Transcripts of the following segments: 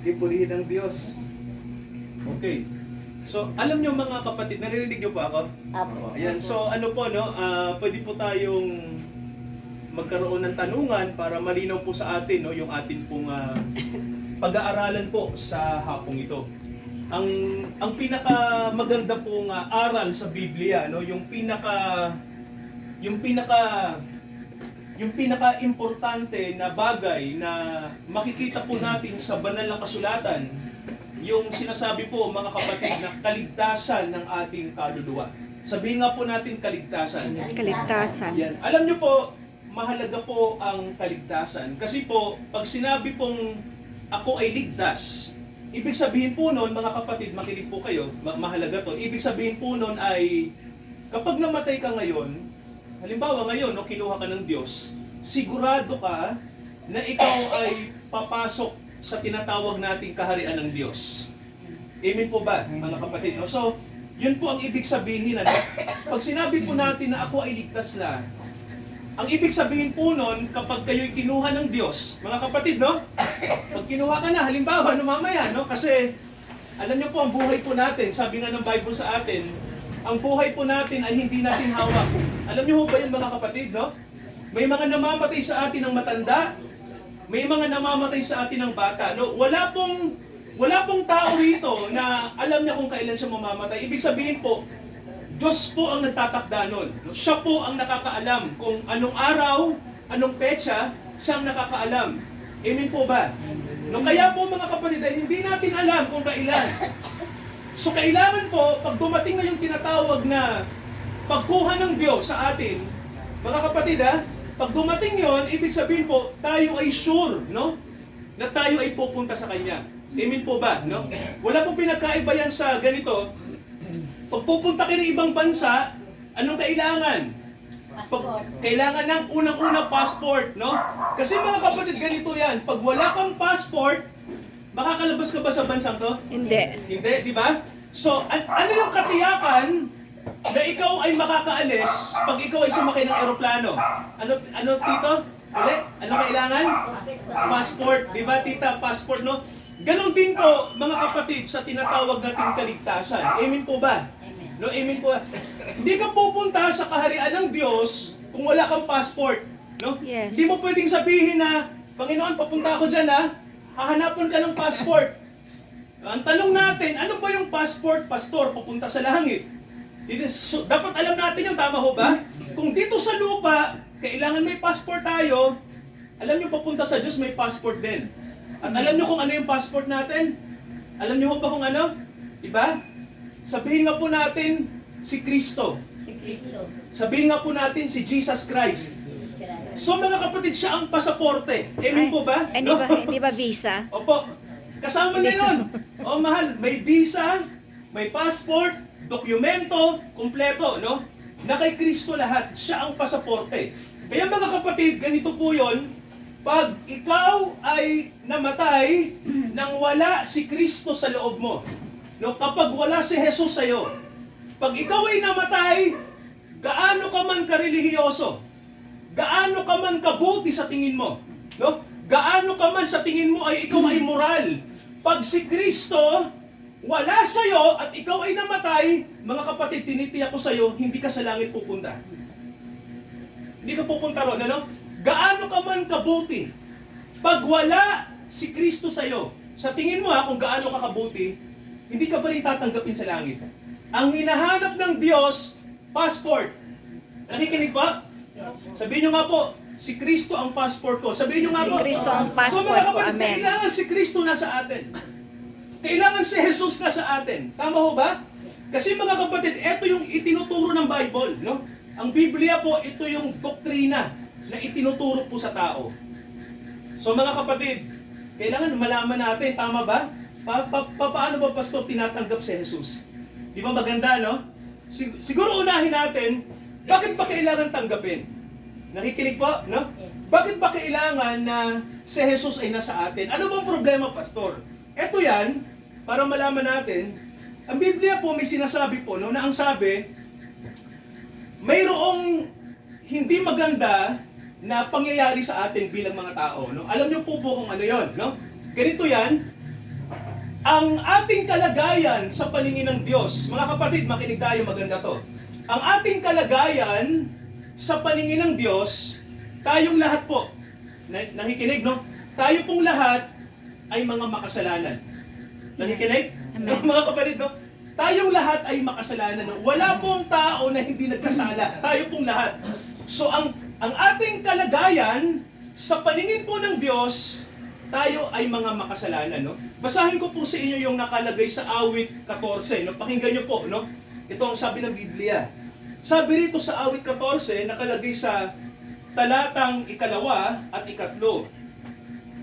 Ipurihin ng Diyos. Okay. So, alam nyo mga kapatid, naririnig nyo pa ako? Apo. Ayan, so ano po, no? Pwede po tayong magkaroon ng tanungan para malinaw po sa atin, no? Yung atin pong pag-aaralan po sa hapong ito. Ang pinaka maganda pong aral sa Biblia, no? Yung pinaka-importante na bagay na makikita po natin sa banal na kasulatan, yung sinasabi po mga kapatid na kaligtasan ng ating kaluluwa. Sabihin nga po natin kaligtasan. Kaligtasan. Yan. Alam nyo po, mahalaga po ang kaligtasan. Kasi po, pag sinabi pong ako ay ligtas, ibig sabihin po nun, mga kapatid, makinig po kayo, mahalaga to. Ibig sabihin po nun ay, kapag namatay ka ngayon, halimbawa ngayon, no, kinuha ka ng Diyos, sigurado ka na ikaw ay papasok sa tinatawag nating kaharian ng Diyos. Amen po ba, mga kapatid? No? So, yun po ang ibig sabihin. Ano? Pag sinabi po natin na ako ay ligtas na, ang ibig sabihin po nun, kapag kayo'y kinuha ng Diyos, mga kapatid, no? Pag kinuha ka na, halimbawa, no, mamaya, no? Kasi, alam niyo po, ang buhay po natin, sabi nga ng Bible sa atin, ang buhay po natin ay hindi natin hawak. Alam niyo ho ba yun, mga kapatid, no? May mga namamatay sa atin ng matanda, may mga namamatay sa atin ng bata, no? Wala pong tao rito na alam niya kung kailan siya mamamatay. Ibig sabihin po, Diyos po ang nagtatakda nun. Siya po ang nakakaalam kung anong araw, anong petsa, siya ang nakakaalam. Amen po ba? No, kaya po mga kapatid, hindi natin alam kung kailan. So kailangan po, pag dumating na yung tinatawag na pagkuha ng Diyos sa atin, mga kapatid pag dumating yon, ibig sabihin po, tayo ay sure, no? Na tayo ay pupunta sa Kanya. Amen po ba? No? Wala pong pinagkaiba yan sa ganito. Pag pupunta kayo ng ibang bansa, anong kailangan? Kailangan ng unang-unang passport, no? Kasi mga kapatid, ganito yan. Pag wala kang passport, makakalabas ka ba sa bansang to? Hindi. Hindi, di ba? So, ano yung katiyakan na ikaw ay makakaalis pag ikaw ay sumakay ng eroplano? Ano tito? Ulit? Ano kailangan? Passport, di ba tita? Passport, no? Ganon din po, mga kapatid, sa tinatawag nating kaligtasan. Amen po ba? No, amen po. Hindi ka pupunta sa kaharian ng Diyos kung wala kang passport, no? Yes. Hindi mo pwedeng sabihin na, Panginoon, papunta ako dyan hahanapan ka ng passport. Ang tanong natin, ano ba yung passport, pastor, papunta sa langit? So, dapat alam natin yung tama ho ba? Kung dito sa lupa, kailangan may passport tayo, alam nyo papunta sa Diyos may passport din. At alam nyo kung ano yung passport natin? Alam nyo ba kung ano? Diba? Sabihin nga po natin si Kristo. Si Kristo. Sabihin nga po natin si Jesus Christ. So mga kapatid, siya ang pasaporte. Amen po ba? Hindi ba visa? Opo. Kasama na yun. O mahal, may visa, may passport, dokumento, kumpleto, no? Na kay Kristo lahat. Siya ang pasaporte. Kaya mga kapatid, ganito po yun. Pag ikaw ay namatay nang wala si Kristo sa loob mo, no? Kapag wala si Jesus sa'yo, pag ikaw ay namatay, gaano ka man karelihiyoso, gaano ka man kabuti sa tingin mo, no? Gaano ka man sa tingin mo ay ikaw ay moral, pag si Kristo wala sa'yo at ikaw ay namatay, mga kapatid, tinitiyak ko sa'yo, hindi ka sa langit pupunta. Hindi ka pupunta ron, ano? Gaano ka man kabuti, pag wala si Kristo sa'yo, sa tingin mo kung gaano ka kabuti, hindi ka pa rin tatanggapin sa langit. Ang hinahanap ng Diyos, passport. Nakikinig ba? Sabihin nyo nga po, si Kristo ang passport ko. Sabihin nyo nga po. Si Kristo ang passport so, mga ko, kapatid, amen. kailangan si Kristo nasa atin. Kailangan si Jesus nasa atin. Tama ho ba? Kasi mga kapatid, ito yung itinuturo ng Bible, no? Ang Biblia po, ito yung doktrina na itinuturo po sa tao. So mga kapatid, kailangan malaman natin, tama ba? Paano ba, pastor, tinatanggap si Jesus? Di ba maganda, no? Siguro unahin natin, bakit ba kailangan tanggapin? Nakikinig po, no? Bakit ba kailangan na si Jesus ay nasa atin? Ano bang problema, pastor? Ito yan, para malaman natin, ang Biblia po may sinasabi po, no, na ang sabi, mayroong hindi maganda na pangyayari sa atin bilang mga tao, no? Alam niyo po kung ano 'yon, no? Ganito 'yan. Ang ating kalagayan sa paningin ng Diyos, mga kapatid, makinig tayo, maganda 'to. Ang ating kalagayan sa paningin ng Diyos, tayong lahat po, nakikinig, no? Tayo pong lahat ay mga makasalanan. Nakikinig? Amen. Mga kapatid, no? Tayong lahat ay makasalanan. No? Wala pong tao na hindi nagkasala. Tayo pong lahat. So, ang ating kalagayan sa paningin po ng Diyos, tayo ay mga makasalanan. No? Basahin ko po sa inyo yung nakalagay sa awit 14. No? Pakinggan nyo po. No? Ito ang sabi ng Biblia. Sabi rito sa awit 14, nakalagay sa talatang 2 at 3.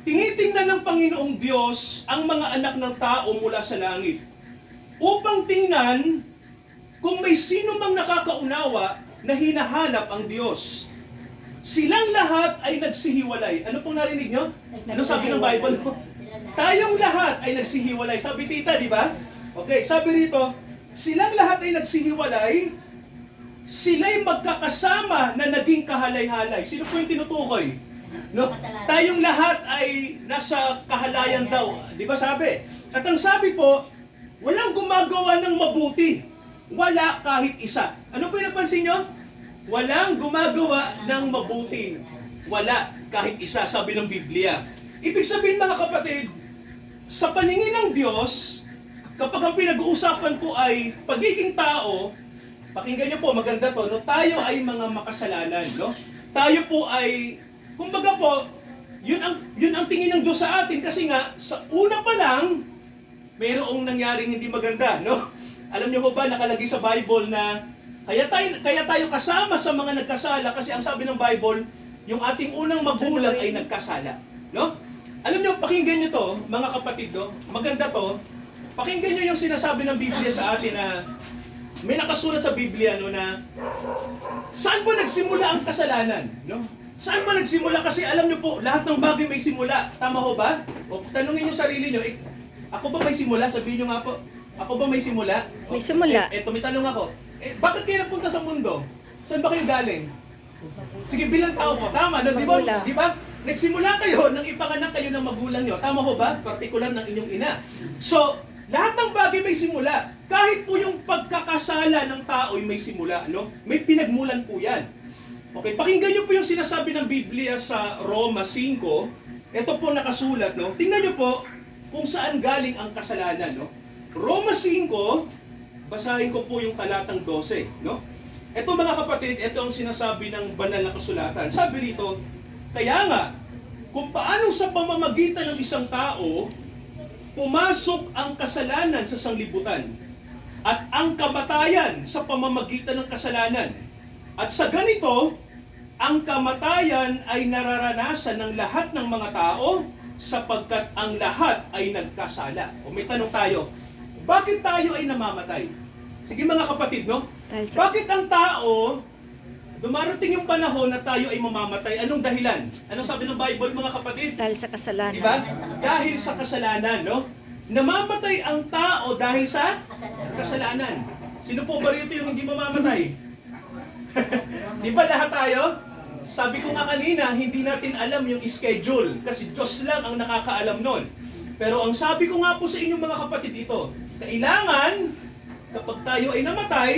Tinitingnan ng Panginoong Diyos ang mga anak ng tao mula sa langit upang tingnan kung may sino mang nakakaunawa na hinahanap ang Diyos. Silang lahat ay nagsihiwalay. Ano pong narinig nyo? Ano sabi ng Bible? Tayong lahat ay nagsihiwalay. Sabi tita, di ba? Okay, sabi rito, silang lahat ay nagsihiwalay, sila'y magkakasama na naging kahalay-halay. Sino po yung tinutukoy? No? Tayong lahat ay nasa kahalayan daw. Di ba sabi? At ang sabi po, walang gumagawa ng mabuti. Wala kahit isa. Ano po yung napansin nyo? Walang gumagawa ng mabuti. Wala kahit isa, sabi ng Biblia. Ibig sabihin mga kapatid, sa paningin ng Diyos, kapag ang pinag-uusapan po ay pagiging tao, pakinggan nyo po, maganda to, no? Tayo ay mga makasalanan. No? Tayo po ay, kumbaga po, yun ang tingin ng Diyos sa atin kasi nga, sa una pa lang, mayroong nangyaring hindi maganda, no? Alam niyo po ba, nakalagay sa Bible na kaya tayo kasama sa mga nagkasala kasi ang sabi ng Bible, yung ating unang magulang ay nagkasala, no? Alam niyo, pakinggan niyo to, mga kapatid, no? Maganda to. Pakinggan niyo yung sinasabi ng Biblia sa atin na may nakasulat sa Biblia, no, na saan ba nagsimula ang kasalanan, no? Saan ba nagsimula? Kasi alam niyo po, lahat ng bagay may simula. Tama ho ba? O tanungin niyo sarili niyo, ako ba may simula? Sabihin niyo nga po, ako ba may simula? May simula. Eto, may tanong ako. Bakit kayo napunta sa mundo? Saan ba kayo galing? Sige, bilang tao po. Tama, no? Di ba? Magulang. Di ba? Nagsimula kayo nang ipanganak kayo ng magulang niyo. Tama ho ba? Partikular ng inyong ina. So, lahat ng bagay may simula. Kahit po yung pagkakasala ng tao ay may simula, no? May pinagmulan po yan. Okay, pakinggan niyo po yung sinasabi ng Biblia sa Roma 5. Ito po nakasulat, no? Tingnan niyo po kung saan galing ang kasalanan, no? Roma 5, basahin ko po yung talatang 12, no? Ito mga kapatid, ito ang sinasabi ng banal na kasulatan. Sabi rito, kaya nga, kung paano sa pamamagitan ng isang tao, pumasok ang kasalanan sa sanglibutan, at ang kamatayan sa pamamagitan ng kasalanan. At sa ganito, ang kamatayan ay nararanasan ng lahat ng mga tao sapagkat ang lahat ay nagkasala. O may tanong tayo, bakit tayo ay namamatay? Sige mga kapatid, no? Bakit ang tao, dumarating yung panahon na tayo ay mamamatay? Anong dahilan? Anong sabi ng Bible mga kapatid? Dahil sa kasalanan. Diba? Dahil sa kasalanan, no? Namamatay ang tao dahil sa kasalanan. Sino po ba rito yung hindi mamamatay? Di ba lahat tayo? Sabi ko nga kanina, hindi natin alam yung schedule kasi Diyos lang ang nakakaalam nun. Pero ang sabi ko nga po sa inyong mga kapatid ito, kailangan kapag tayo ay namatay,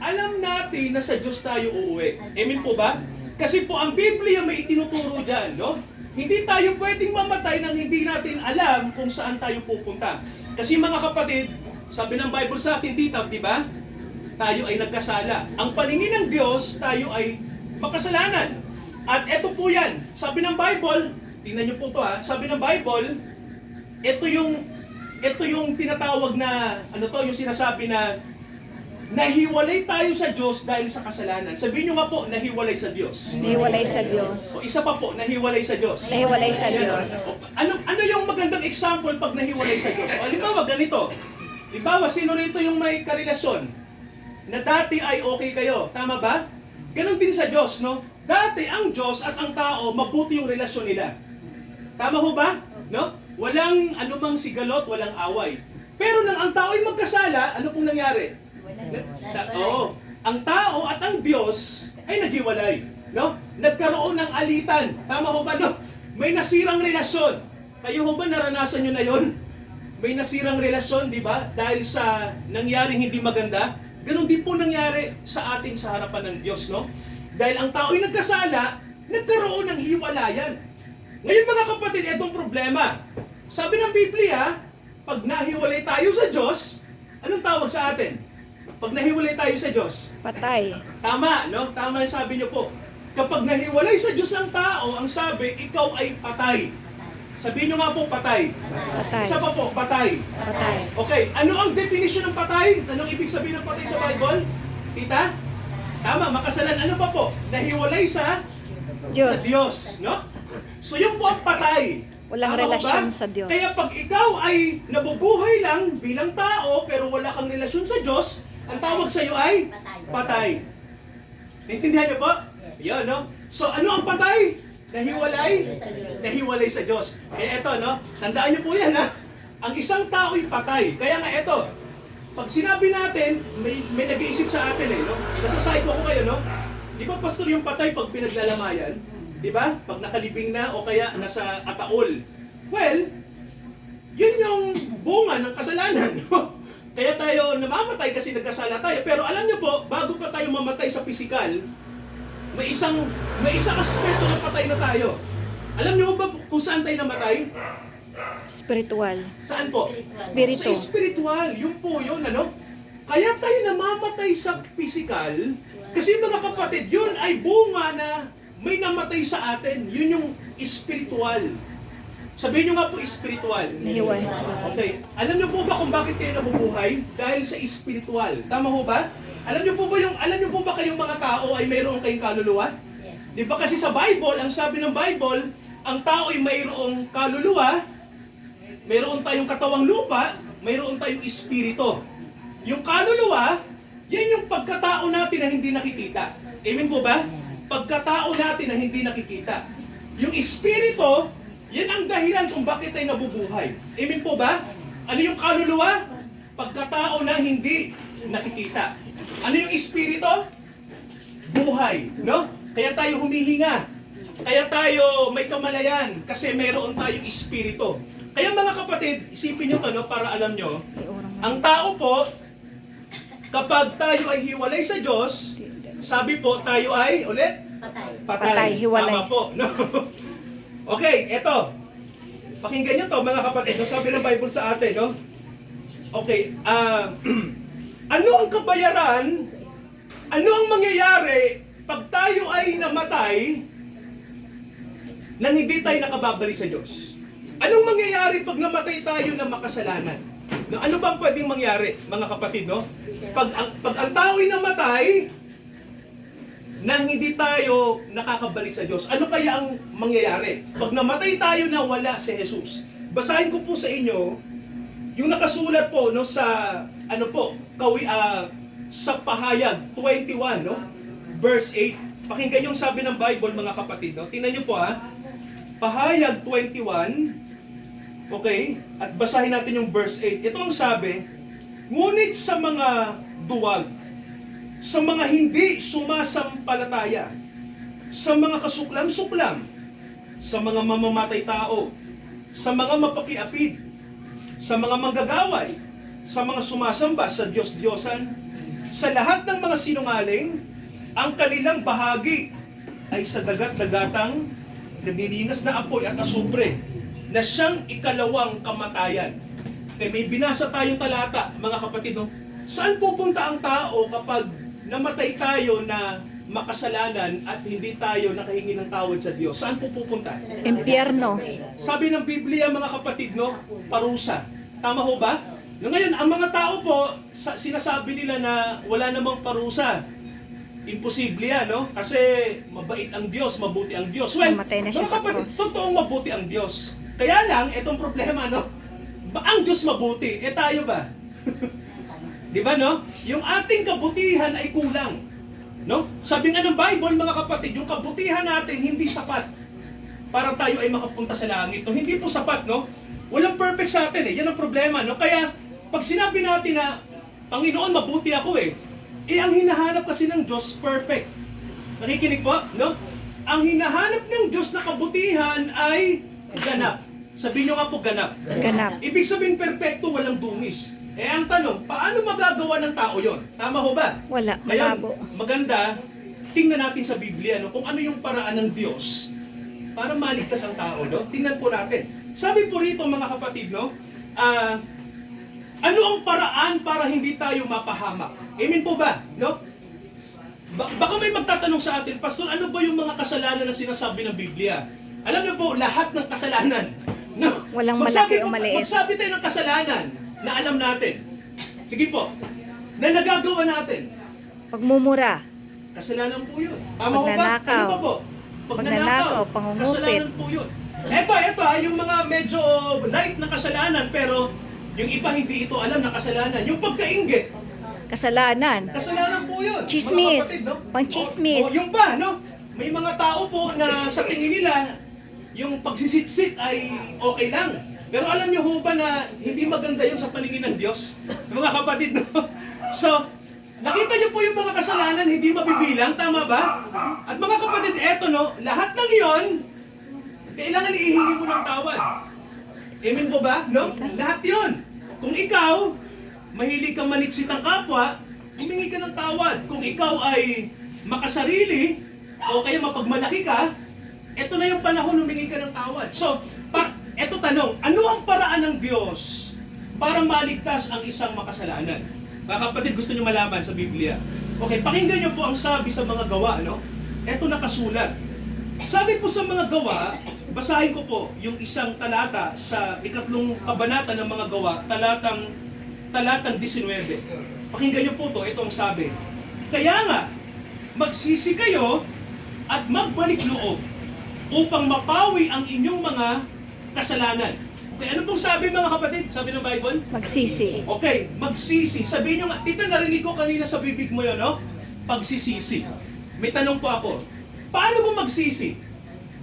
alam natin na sa Diyos tayo uuwi. Amen po ba? Kasi po ang Biblia may itinuturo dyan, no? Hindi tayo pwedeng mamatay nang hindi natin alam kung saan tayo pupunta. Kasi mga kapatid, sabi ng Bible sa atin, tita, di ba? Tayo ay nagkasala. Ang paningin ng Diyos, tayo ay makasalanan. At ito po yan. Sabi ng Bible, tingnan niyo po ito ha, sabi ng Bible, ito yung tinatawag na, ano to, yung sinasabi na nahiwalay tayo sa Diyos dahil sa kasalanan. Sabihin niyo nga po, nahiwalay sa Diyos. Nahiwalay sa Diyos. O isa pa po, nahiwalay sa Diyos. Nahiwalay sa Diyos. Ano yung magandang example pag nahiwalay sa Diyos? O, halimbawa, ganito. Halimbawa, sino rito yung may karelasyon? Na dati ay okay kayo. Tama ba? Ganon din sa Diyos, no? Dati ang Diyos at ang tao, mabuti yung relasyon nila. Tama ho ba? No? Walang anumang sigalot, walang away. Pero nang ang tao ay magkasala, ano pong nangyari? Oo. Ang tao at ang Diyos ay naghiwalay. no? Nagkaroon ng alitan. Tama ho ba, no? May nasirang relasyon. Kayo ho ba naranasan nyo na yon? May nasirang relasyon, di ba? Dahil sa nangyaring hindi maganda. Ganon din po nangyari sa atin sa harapan ng Diyos, no? Dahil ang tao'y nagkasala, nagkaroon ng hiwalayan. Ngayon mga kapatid, itong problema. Sabi ng Biblia, pag nahiwalay tayo sa Diyos, anong tawag sa atin? Pag nahiwalay tayo sa Diyos, Patay. tama, no? Tama yung sabi niyo po. Kapag nahiwalay sa Diyos ang tao, ang sabi, ikaw ay patay. Sabihin niyo nga po, patay. Patay. Isa pa po, patay. Patay. Okay, ano ang definition ng patay? Anong ibig sabihin ng patay sa Bible? Tita? Tama, makasalan. Ano pa po? Nahiwalay sa Diyos. Diyos, no? So yung po ang patay. Walang Tama ho relasyon ba? sa Diyos. Kaya pag ikaw ay nabubuhay lang bilang tao pero wala kang relasyon sa Diyos, ang tawag sa iyo ay patay. Naintindihan niyo po? Yan, no? So ano ang patay? Nahiwalay? Nahiwalay sa Diyos. Kaya eto, no? Tandaan niyo po yan, ha? Ang isang tao'y patay. Kaya nga eto, pag sinabi natin, may nag-iisip sa atin no? Nasa side ko kayo, no? Di ba pastor yung patay pag pinaglalamayan? Di ba? Pag nakalibing na o kaya nasa ataol. Well, yun yung bunga ng kasalanan. No? Kaya tayo namamatay kasi nagkasala tayo. Pero alam niyo po, bago pa tayo mamatay sa pisikal, may isang aspeto na patay na tayo. Alam niyo ba kung saan tayo namatay? Spiritual. Saan po? Spirito. Sa spiritual. Yun po yun, ano? Kaya tayo namamatay sa pisikal kasi mga kapatid, yun ay bunga na may namatay sa atin. Yun yung spiritual. Sabihin nyo nga po spiritual. Nahiwalay sa Spiritual. Okay. Alam niyo po ba kung bakit kayo nabubuhay? Dahil sa spiritual. Tama ho ba? Alam niyo po ba kayong mga tao ay mayroong kayong kaluluwa? Di ba kasi sa Bible, ang sabi ng Bible, ang tao ay mayroong kaluluwa, mayroon tayong katawang lupa, mayroon tayong espiritu. Yung kaluluwa, yan yung pagkatao natin na hindi nakikita. Amen po ba? Pagkatao natin na hindi nakikita. Yung espiritu, yan ang dahilan kung bakit tayo nabubuhay. Amen po ba? Ano yung kaluluwa? Pagkatao na hindi nakikita. Ano yung espiritu? Buhay, no? Kaya tayo humihinga. Kaya tayo may kamalayan kasi mayroon tayong espiritu. Kaya mga kapatid, isipin nyo to, no, para alam nyo, ang tao po, kapag tayo ay hiwalay sa Diyos, sabi po, tayo ay, ulit? Patay, hiwalay. Tama po, no? Okay, eto. Pakinggan nyo to, mga kapatid, no? Sabi ng Bible sa atin, no? Okay, ano ang kabayaran, ano ang mangyayari pag tayo ay namatay nang hindi tayo nakababalik sa Diyos? Anong mangyayari pag namatay tayo na makasalanan? No, ano bang pwedeng mangyari, mga kapatid, no? Pag ang tao'y namatay nang hindi tayo nakakabalik sa Diyos, ano kaya ang mangyayari? Pag namatay tayo na wala si Jesus. Basahin ko po sa inyo yung nakasulat po no sa sa Pahayag 21, no? Verse 8. Pakinggan yung sabi ng Bible, mga kapatid, no? Tingnan niyo po, ha. Pahayag 21. Okay? At basahin natin yung verse 8. Ito ang sabi, ngunit sa mga duwag, sa mga hindi sumasampalataya, sa mga kasuklam-suklam, sa mga mamamatay tao, sa mga mapakiapid, sa mga manggagaway, sa mga sumasamba sa Diyos-Diyosan, sa lahat ng mga sinungaling, ang kanilang bahagi ay sa dagat-dagatang naglilingas na apoy at asupre, na siyang ikalawang kamatayan. Okay, may binasa tayong talata, mga kapatid, no? Saan pupunta ang tao kapag namatay tayo na makasalanan at hindi tayo nakahingi ng tawad sa Diyos? Saan pupunta? Impyerno. Sabi ng Biblia, mga kapatid, no? Parusa. Tama ho ba? No, ngayon, ang mga tao po, sinasabi nila na wala namang parusa. Imposible yan, no? Kasi mabait ang Diyos, mabuti ang Diyos. Well, Namatay na siya mga sa kapatid, cross. totoong mabuti ang Diyos. Kaya lang, itong problema, no? Ang Diyos mabuti, tayo ba? Di ba, no? Yung ating kabutihan ay kulang. No? Sabi nga ng Bible, mga kapatid, yung kabutihan natin hindi sapat para tayo ay makapunta sa langit. No? Hindi po sapat, no? Walang perfect sa atin, Yan ang problema, no? Kaya, pag sinabi natin na, Panginoon, mabuti ako, ang hinahanap kasi ng Diyos, perfect. Nakikinig po, no? Ang hinahanap ng Diyos na kabutihan ay ganap. Sabihin nyo nga po ganap. Ganap. Ibig sabihin perpekto, walang dungis. Eh ang tanong, paano magagawa ng tao yon? Tama ho ba? Wala. Ngayon, Malabo. maganda, tingnan natin sa Biblia, no? Kung ano yung paraan ng Diyos para maligtas ang tao, no? Tingnan po natin. Sabi po rito mga kapatid, no? Ano ang paraan para hindi tayo mapahamak? Amen po ba? No? Baka may magtatanong sa atin, Pastor, ano ba yung mga kasalanan na sinasabi ng Biblia? Alam niyo po, lahat ng kasalanan. No? Walang malaki o po- maliit. Magsabi tayo ng kasalanan na alam natin. Sige po, na nagagawa natin. Pagmumura. Kasalanan po yun. Tama ko ba? Pagnanakaw. Ano pa po? Pagnanakaw, pangungupit. Kasalanan po yun. Ito yung mga medyo light na kasalanan, pero yung iba hindi ito alam na kasalanan. Yung pagkainggit, Kasalanan. kasalanan po yun. Chismis. Mga kapatid, no? Pangchismis. Yung ba, no? May mga tao po na sa tingin nila, yung pagsisitsit ay okay lang. Pero alam niyo ho ba na hindi maganda yun sa paningin ng Diyos? Mga kapatid, no? So, nakita niyo po yung mga kasalanan hindi mabibilang, tama ba? At mga kapatid, eto no, lahat ng yon kailangan ihingi mo ng tawad. Amen po ba? No? Lahat yon. Kung ikaw, mahilig kang manitsit ang kapwa, humingi ka ng tawad. Kung ikaw ay makasarili, o kaya mapagmalaki ka, eto na yung panahon humingi ka ng tawad. So, eto tanong, ano ang paraan ng Diyos para maligtas ang isang makasalanan? Mga kapatid, gusto niyo malaman sa Biblia. Okay, pakinggan niyo po ang sabi sa mga gawa, no? Eto nakasulat. Sabi po sa mga gawa, basahin ko po yung isang talata sa 3 kabanata ng mga gawa, talatang 19. Pakinggan niyo po to, ito ang sabi. Kaya nga, magsisi kayo at magbalik loob upang mapawi ang inyong mga kasalanan. Okay, ano pong sabi mga kapatid? Sabi ng Bible? Magsisi. Okay, magsisi. Sabihin nyo nga, tita narinig ko kanina sa bibig mo yun, no? Pagsisisi. May tanong po ako. Paano mo magsisi?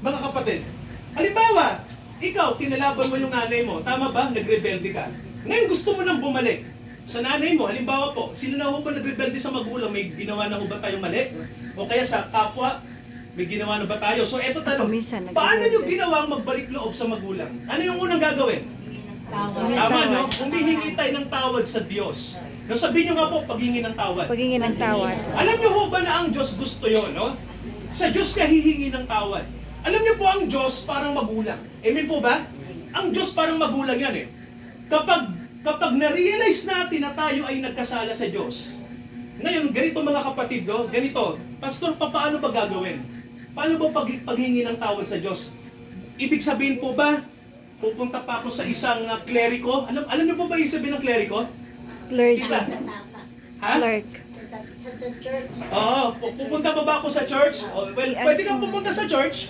Mga kapatid, halimbawa, ikaw, kinalaban mo yung nanay mo, tama ba? Nagrebelde ka. Ngayon gusto mo nang bumalik sa nanay mo. Halimbawa po, sino na ho ba nagrebelde sa magulang? May ginawa na ho ba tayong mali? O kaya sa kapwa, may ginawa na ba tayo? So eto tanong, Minsan, paano nyo ginawang magbalik loob sa magulang? Ano yung unang gagawin? Tama, no? Humihingi tayo ng tawad sa Diyos. No, sabihin nyo nga po, paghingi ng tawad. Paghingi ng tawad. Alam nyo ho ba na ang Diyos gusto yon, no? Sa Diyos ka hihingi ng tawad. Alam nyo po ang Diyos parang magulang. Amen po ba? Ang Diyos parang magulang yan eh. Kapag na-realize natin na tayo ay nagkasala sa Diyos, ngayon, ganito mga kapatid, no? Ganito, Pastor, paano ba gagawin? Paano ba paghingi ng tawad sa Diyos? Ibig sabihin po ba, pupunta pa ako sa isang kleriko? Alam niyo po ba yung sabihin ng kleriko? Clergy. Diba? Ha? Clerk. Sa church. Oo, pupunta pa ba ako sa church? Oh, well, pwede kang pumunta sa church.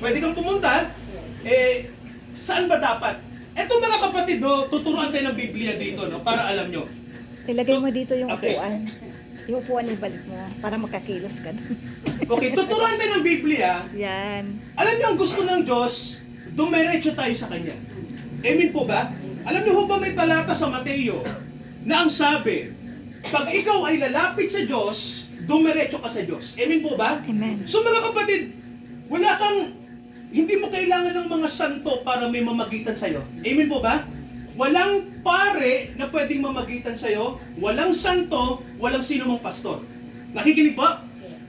Pwede kang pumunta. Eh, saan ba dapat? Eto mga kapatid, no, tuturuan tayo ng Biblia dito, no, para alam nyo. Ilagay mo dito yung Okay. upuan. Yung upuan ibalik mo para makakilos ka doon. Okay, tuturuan tayo ng Biblia. Yan. Alam niyo ang gusto ng Diyos, dumiretso tayo sa Kanya. Amen po ba? Alam niyo ho ba may talata sa Mateo na ang sabi, pag ikaw ay lalapit sa Diyos, dumiretso ka sa Diyos. Amen po ba? Amen. So mga kapatid, hindi mo kailangan ng mga santo para may mamagitan sa'yo. Amen po ba? Walang pare na pwedeng mamagitan sa'yo, walang santo, walang sino mang pastor. Nakikinig po?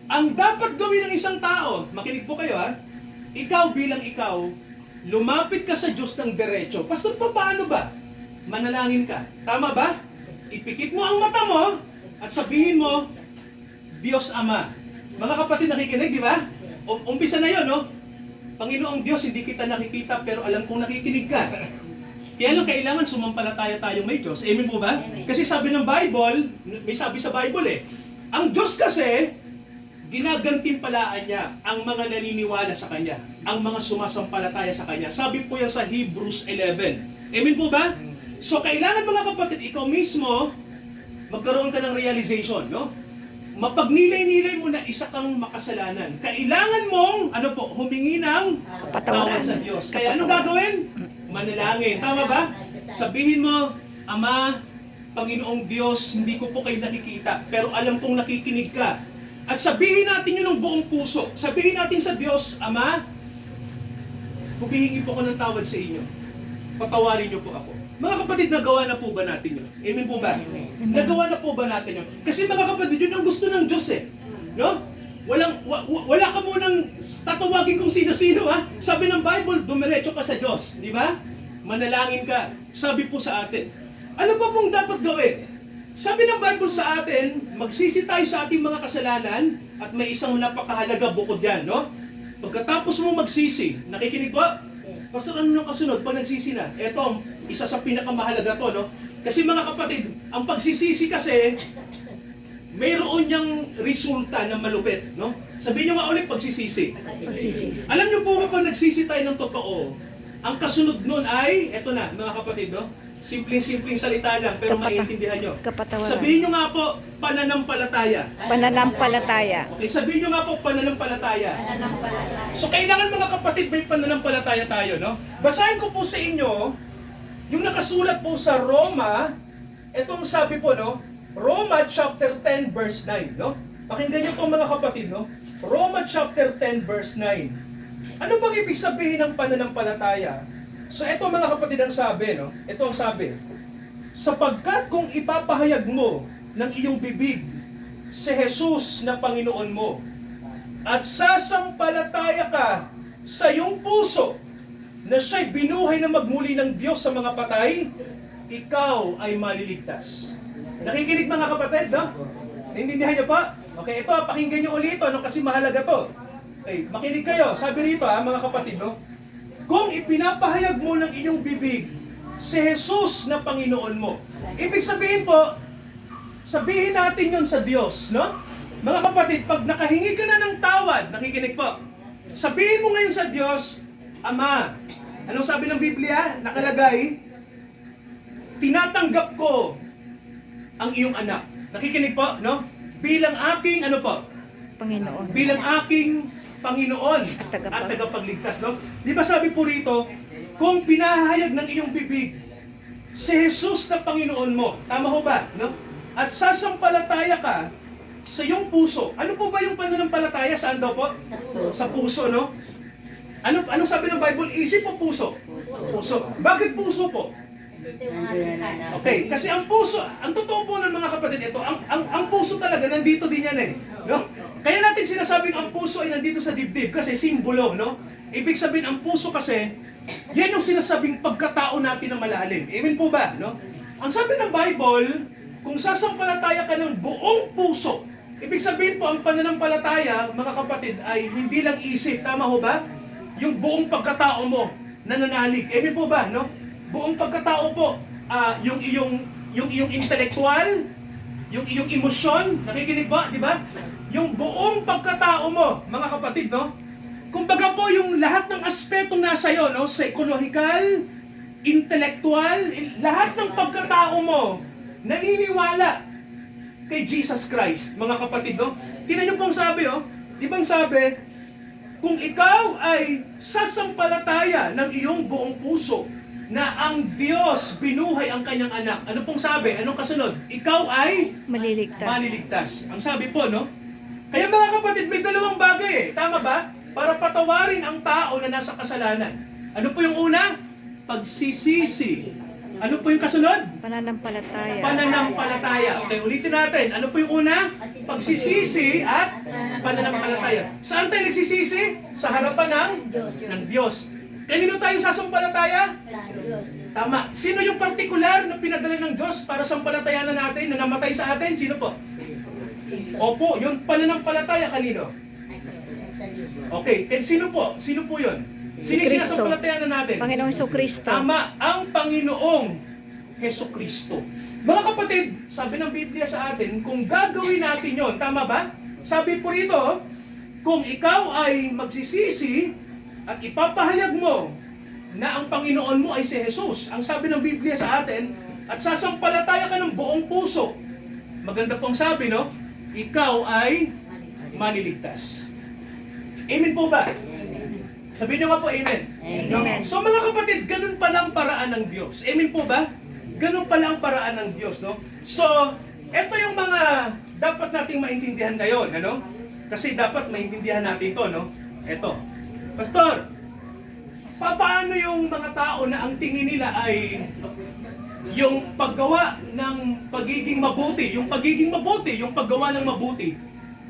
Ang dapat gawin ng isang tao, makinig po kayo ha, ikaw bilang ikaw, lumapit ka sa Diyos ng diretso. Pastor, paano ba? Manalangin ka. Tama ba? Ipikit mo ang mata mo at sabihin mo, Diyos Ama. Mga kapatid, nakikinig, di ba? Umpisa na yun, no? Panginoong Diyos, hindi kita nakikita pero alam kong nakikinig ka. Kaya lang kailangan sumampalataya tayong may Diyos. Amen po ba? Kasi sabi ng Bible, may sabi sa Bible ang Diyos kasi, ginagantimpalaan niya ang mga naniniwala sa Kanya, ang mga sumasampalataya sa Kanya. Sabi po yan sa Hebrews 11. Amen po ba? So kailangan mga kapatid, ikaw mismo, magkaroon ka ng realization, no? Mapagnilay-nilay mo na isa kang makasalanan. Kailangan mong, humingi ng tawad sa Diyos. Kaya anong gagawin? Manalangin. Tama ba? Sabihin mo, Ama, Panginoong Diyos, hindi ko po kayo nakikita, pero alam kong nakikinig ka. At sabihin natin yun ng buong puso. Sabihin natin sa Diyos, Ama, humihingi po ako ng tawad sa inyo. Patawarin niyo po ako. Mga kapatid, nagawa na po ba natin yun? Amen po ba? Nagawa na po ba natin yun? Kasi mga kapatid, yun ang gusto ng Diyos eh. No? Wala ka munang tatawagin kung sino-sino ha. Sabi ng Bible, dumiretso ka sa Diyos. Di ba? Manalangin ka. Sabi po sa atin. Ano pa pong dapat gawin? Sabi ng Bible sa atin, magsisi tayo sa ating mga kasalanan at may isang napakahalaga bukod yan, no? Pagkatapos mo magsisi, nakikinig po? Pastor, ano nung kasunod pag nagsisi na? Ito, isa sa pinakamahalaga to, no? Kasi mga kapatid, ang pagsisisi kasi, mayroon niyang resulta na malupit, no? Sabihin niyo nga ulit pagsisisi. Pagsisisi. Alam niyo po ba pag nagsisi tayo ng totoo, ang kasunod nun ay, eto na, mga kapatid, no? Simpleng-simpleng salita lang, pero maiintindihan nyo. Kapatawaran. Sabihin nyo nga po, pananampalataya. Pananampalataya. Okay, sabihin nyo nga po, pananampalataya. So, kailangan mga kapatid, may pananampalataya tayo, no? Basahin ko po sa inyo, yung nakasulat po sa Roma, etong sabi po, no? Roma chapter 10, verse 9, no? Pakinggan nyo po mga kapatid, no? Roma chapter 10, verse 9. Ano bang ibig sabihin ng pananampalataya? So ito mga kapatid ang sabi, no? Ito ang sabi. Sapagkat kung ipapahayag mo ng iyong bibig si Jesus na Panginoon mo at sasampalataya ka sa iyong puso na siya'y binuhay na magmuli ng Diyos sa mga patay, ikaw ay maliligtas. Nakikinig mga kapatid, no? Naintindihan niyo pa? Okay, ito, pakinggan niyo ulit ito, no? Kasi mahalaga to. Okay, makinig kayo. Sabi rito, mga kapatid, no? Kung ipinapahayag mo ng iyong bibig si Jesus na Panginoon mo. Ibig sabihin po, sabihin natin yun sa Diyos, no? Mga kapatid, pag nakahingi ka na ng tawad, nakikinig po, sabihin mo ngayon sa Diyos, Ama, anong sabi ng Biblia? Nakalagay, tinatanggap ko ang iyong anak. Nakikinig po, no? Bilang aking, ano po? Panginoon. Bilang aking Panginoon at tagapagligtas, no? Di ba sabi po rito, kung pinahayag ng iyong bibig si Jesus na Panginoon mo, tama ho ba, no? At sasampalataya ka sa iyong puso. Ano po ba yung pananampalataya? Saan daw po? Sa puso, no? Anong sabi ng Bible? Isip o puso? Puso. Bakit puso po? Okay, kasi ang puso, ang totoo po ng mga kapatid ito, ang puso talaga nandito din yan eh. No? Kaya natin sinasabing ang puso ay nandito sa dibdib kasi simbolo, no? Ibig sabihin ang puso kasi, yan yung sinasabing pagkatao natin na malalim. Amen po ba, no? Ang sabi ng Bible, kung sasampalataya ka ng buong puso, ibig sabihin po ang pananampalataya, mga kapatid, ay hindi lang isip, tama ho ba? Yung buong pagkatao mo, nananalig. Amen po ba, no? Buong pagkatao po, yung iyong intelektual, yung iyong emosyon, nakikinig ba, di ba? Yung buong pagkatao mo, mga kapatid, no? Kumbaga po, yung lahat ng aspetong nasa iyo, no? Psychological, intellectual, lahat ng pagkatao mo, naniniwala kay Jesus Christ, mga kapatid, no? Tingnan niyo pong sabi, oh. Di bang sabi, kung ikaw ay sasampalataya ng iyong buong puso, na ang Diyos binuhay ang kanyang anak. Ano pong sabi? Anong kasunod? Ikaw ay Maliligtas. maliligtas. Ang sabi po, no? Kaya mga kapatid, may dalawang bagay eh. Tama ba? Para patawarin ang tao na nasa kasalanan. Ano po yung una? Pagsisisi. Ano po yung kasunod? Pananampalataya. Pananampalataya. Okay, ulitin natin. Ano po yung una? Pagsisisi at pananampalataya. Saan tayo nagsisisi? Sa harapan ng Diyos. Kanino tayo sasampalataya? Tama. Sino yung partikular na pinadala ng Diyos para sampalatayanan natin, na namatay sa atin? Sino po? Opo, yung pananampalataya kanino? Okay, and sino po? Sino po yun? Sino yung Kristo. sinasampalatayanan natin? Panginoong Jesucristo. Tama, ang Panginoong Jesucristo. Mga kapatid, sabi ng Biblia sa atin, kung gagawin natin yon, tama ba? Sabi po rito, kung ikaw ay magsisisi at ipapahayag mo na ang Panginoon mo ay si Jesus, ang sabi ng Biblia sa atin, at sasampalataya ka ng buong puso, maganda pong sabi, no? Ikaw ay maliligtas. Amen po ba? Sabihin nyo nga po, amen. Amen. So mga kapatid, ganun pala ang paraan ng Diyos. Amen po ba? Ganun pala ang paraan ng Diyos, no? So, ito yung mga dapat nating maintindihan ngayon, ano? Kasi dapat maintindihan natin to, no? Eto. Pastor, paano yung mga tao na ang tingin nila ay yung paggawa ng pagiging mabuti, yung paggawa ng mabuti,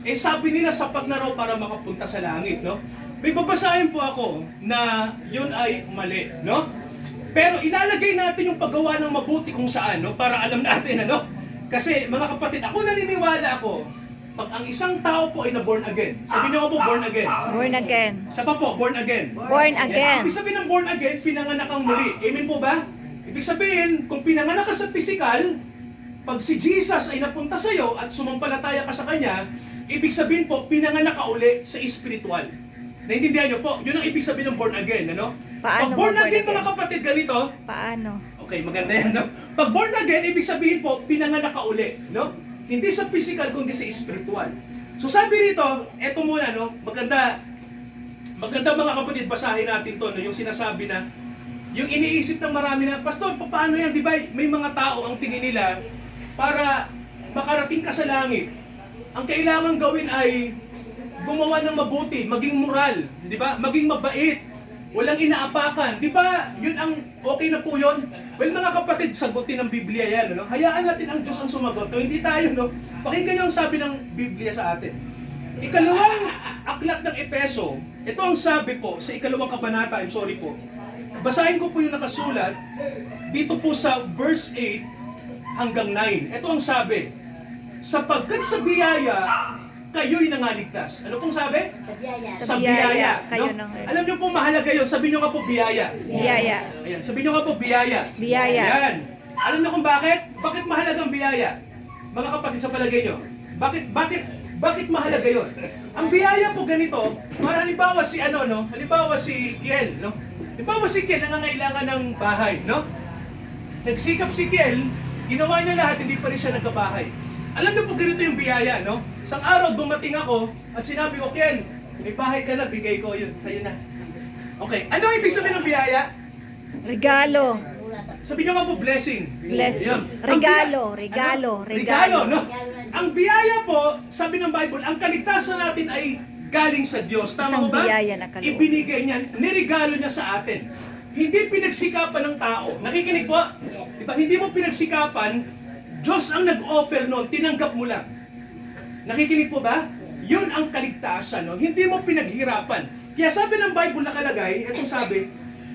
eh sabi nila sapat na raw para makapunta sa langit, no? May babasahin po ako na yun ay mali, no? Pero ilalagay natin yung paggawa ng mabuti kung saan, no? Para alam natin, ano? Kasi mga kapatid, ako naniniwala ako, pag ang isang tao po ay na-born again, sabihin niyo ko po born again. Born again. Sa pa po, born again. Born again. Ibig sabihin ng born again, pinanganak kang muli. Amen po ba? Ibig sabihin, kung pinanganak ka sa physical, pag si Jesus ay napunta sa iyo at sumampalataya ka sa Kanya, ibig sabihin po, pinanganak ka uli sa spiritual. Naintindihan niyo po? Yun ang ibig sabihin ng born again, ano? Paano Pag born mo born again, mga again? kapatid, ganito. Paano? Okay, maganda yan, no? Pag born again, ibig sabihin po, pinanganak ka uli, no? Hindi sa physical, kundi sa spiritual. So sabi rito, eto muna, no? Maganda mga kapatid, basahin natin to, no? Yung sinasabi na, yung iniisip ng marami na, Pastor, paano yan? Di ba may mga tao ang tingin nila para makarating ka sa langit. Ang kailangan gawin ay gumawa ng mabuti, maging moral, di ba? Maging mabait, walang inaapakan. Di ba yun ang okay na po yun? Well, mga kapatid, sagutin ng Biblia yan. No? Hayaan natin ang Diyos ang sumagot. No? Hindi tayo, no? Pakinggan niyo ang sabi ng Biblia sa atin. Ikalawang aklat ng Epeso, ito ang sabi po sa ikalawang kabanata, I'm sorry po. Basahin ko po yung nakasulat dito po sa verse 8 hanggang 9. Ito ang sabi, sapagkat sa biyaya, kayo'y nangaligtas. Ano pong sabi? Sa biyaya. Sa biyaya, kayo nang- Alam niyo po mahalaga yun. Sabi niyo nga po biyaya. Biyaya. Ayan, sabi niyo nga po biyaya. Biyaya. Ayan. Alam niyo kung bakit? Bakit mahalagang biyaya? Mga kapatid, sa palagay niyo. Bakit mahalaga yun? Ang biyaya po ganito, para halimbawa si ano, no? Halimbawa si Kiel, no? Halimbawa si Kiel nangangailangan ng bahay, no? Nagsikap si Kiel, ginawa niya lahat, hindi pa rin siya nagkabahay. Alam niyo po ganito yung biyaya, no? Isang araw dumating ako at sinabi ko, Ken, may bahay ka na, bigay ko yun, sa'yo na. Okay, ano ibig sabihin ng biyaya? Regalo. Sabi niyo nga po, blessing. Blessing. Yun. Regalo, Ang regalo, ano? regalo. No? Ang biyaya po, sabi ng Bible, ang kaligtasan natin ay galing sa Diyos. Tama Isang mo ba? biyaya na kaloob. Ibinigay niya, nirigalo niya sa atin. Hindi pinagsikapan ng tao. Nakikinig po? Diba? Hindi mo pinagsikapan, Diyos ang nag-offer noon, tinanggap mo lang. Nakikinig po ba? Yun ang kaligtasan, no? Hindi mo pinaghirapan. Kaya sabi ng Bible nakalagay, itong sabi,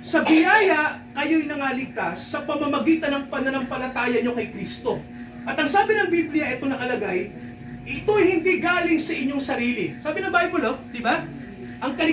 sa biyaya, kayo'y nangaligtas sa pamamagitan ng pananampalataya nyo kay Kristo. At ang sabi ng Biblia, ito nakalagay, ito'y hindi galing sa inyong sarili. Sabi ng Bible, di ba? Ang